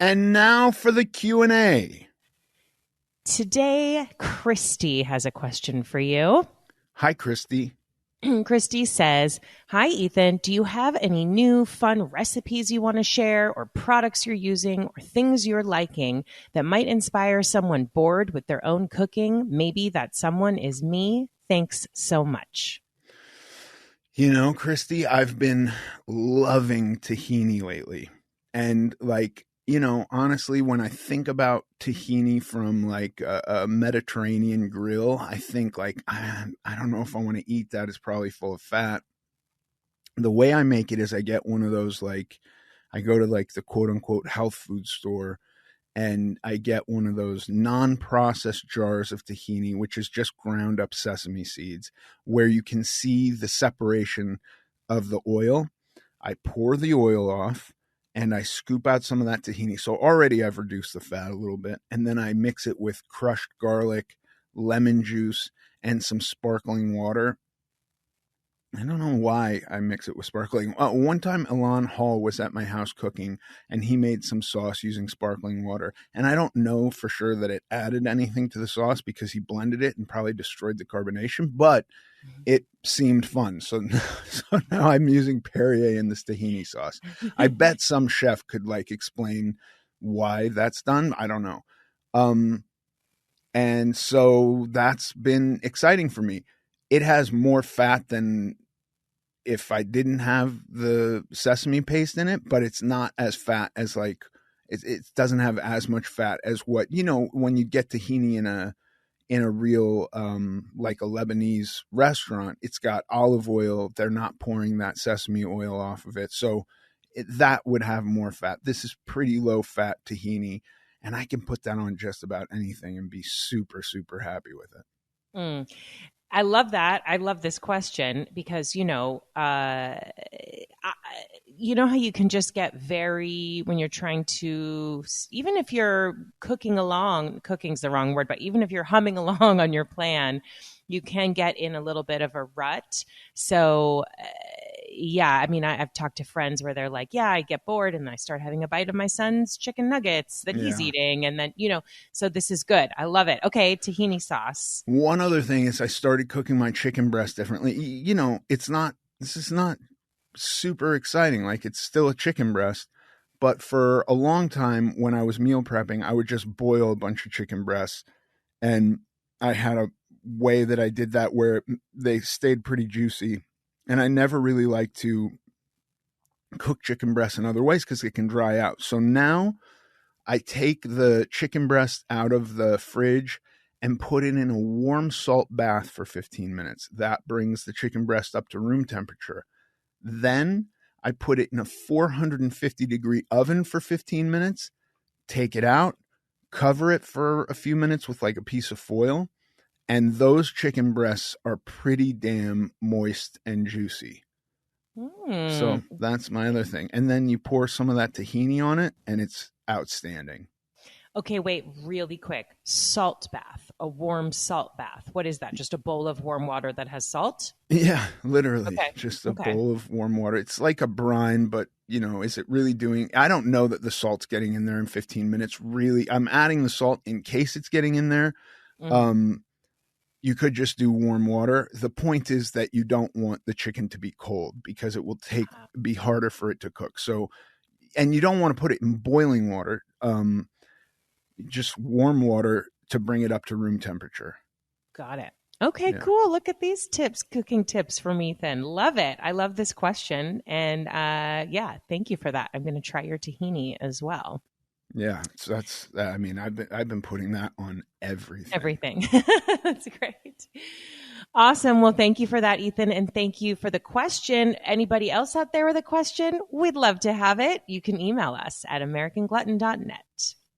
And now for the Q&A. Today, Christy has a question for you. Hi, Christy. Christy says, hi, Ethan. Do you have any new fun recipes you want to share, or products you're using, or things you're liking that might inspire someone bored with their own cooking? Maybe that someone is me. Thanks so much. You know, Christy, I've been loving tahini lately. And honestly, when I think about tahini from like a Mediterranean grill, I think I don't know if I want to eat that. It's probably full of fat. The way I make it is I get one of those, I go to the quote unquote health food store, and I get one of those non-processed jars of tahini, which is just ground up sesame seeds, where you can see the separation of the oil. I pour the oil off and I scoop out some of that tahini. So already I've reduced the fat a little bit. And then I mix it with crushed garlic, lemon juice, and some sparkling water. I don't know why I mix it with sparkling. One time, Alon Hall was at my house cooking, and he made some sauce using sparkling water. And I don't know for sure that it added anything to the sauce because he blended it and probably destroyed the carbonation, but it seemed fun. So now I'm using Perrier in this tahini sauce. I bet some chef could explain why that's done. I don't know. And so that's been exciting for me. It has more fat than if I didn't have the sesame paste in it, but it's not as fat as it doesn't have as much fat as what, when you get tahini in a real, like a Lebanese restaurant, it's got olive oil. They're not pouring that sesame oil off of it. So that would have more fat. This is pretty low fat tahini, and I can put that on just about anything and be super, super happy with it. I love that. I love this question because, you know how you can just get when you're trying to, even if you're cooking's the wrong word, but even if you're humming along on your plan, you can get in a little bit of a rut. So, I've talked to friends where they're like, I get bored and I start having a bite of my son's chicken nuggets that he's eating. And then, so this is good. I love it. Okay. Tahini sauce. One other thing is I started cooking my chicken breast differently. This is not super exciting. It's still a chicken breast, but for a long time when I was meal prepping, I would just boil a bunch of chicken breasts, and I had a way that I did that where they stayed pretty juicy. And I never really like to cook chicken breasts in other ways because it can dry out. So now I take the chicken breast out of the fridge and put it in a warm salt bath for 15 minutes. That brings the chicken breast up to room temperature. Then I put it in a 450-degree oven for 15 minutes, take it out, cover it for a few minutes with a piece of foil, and those chicken breasts are pretty damn moist and juicy. So that's my other thing. And then you pour some of that tahini on it, and it's outstanding. Okay, wait, really quick. Salt bath, a warm salt bath. What is that? Just a bowl of warm water that has salt? Yeah, literally. Okay. Just a bowl of warm water. It's like a brine, but, is it really doing... I don't know that the salt's getting in there in 15 minutes. Really, I'm adding the salt in case it's getting in there. Mm-hmm. You could just do warm water. The point is that you don't want the chicken to be cold because it will be harder for it to cook. So, and you don't want to put it in boiling water. Just warm water to bring it up to room temperature. Got it. Okay, cool. Look at these cooking tips from Ethan. Love it. I love this question. And thank you for that. I'm going to try your tahini as well. Yeah, so I've been putting that on everything. Everything. That's great. Awesome. Well, thank you for that, Ethan. And thank you for the question. Anybody else out there with a question? We'd love to have it. You can email us at americanglutton.net.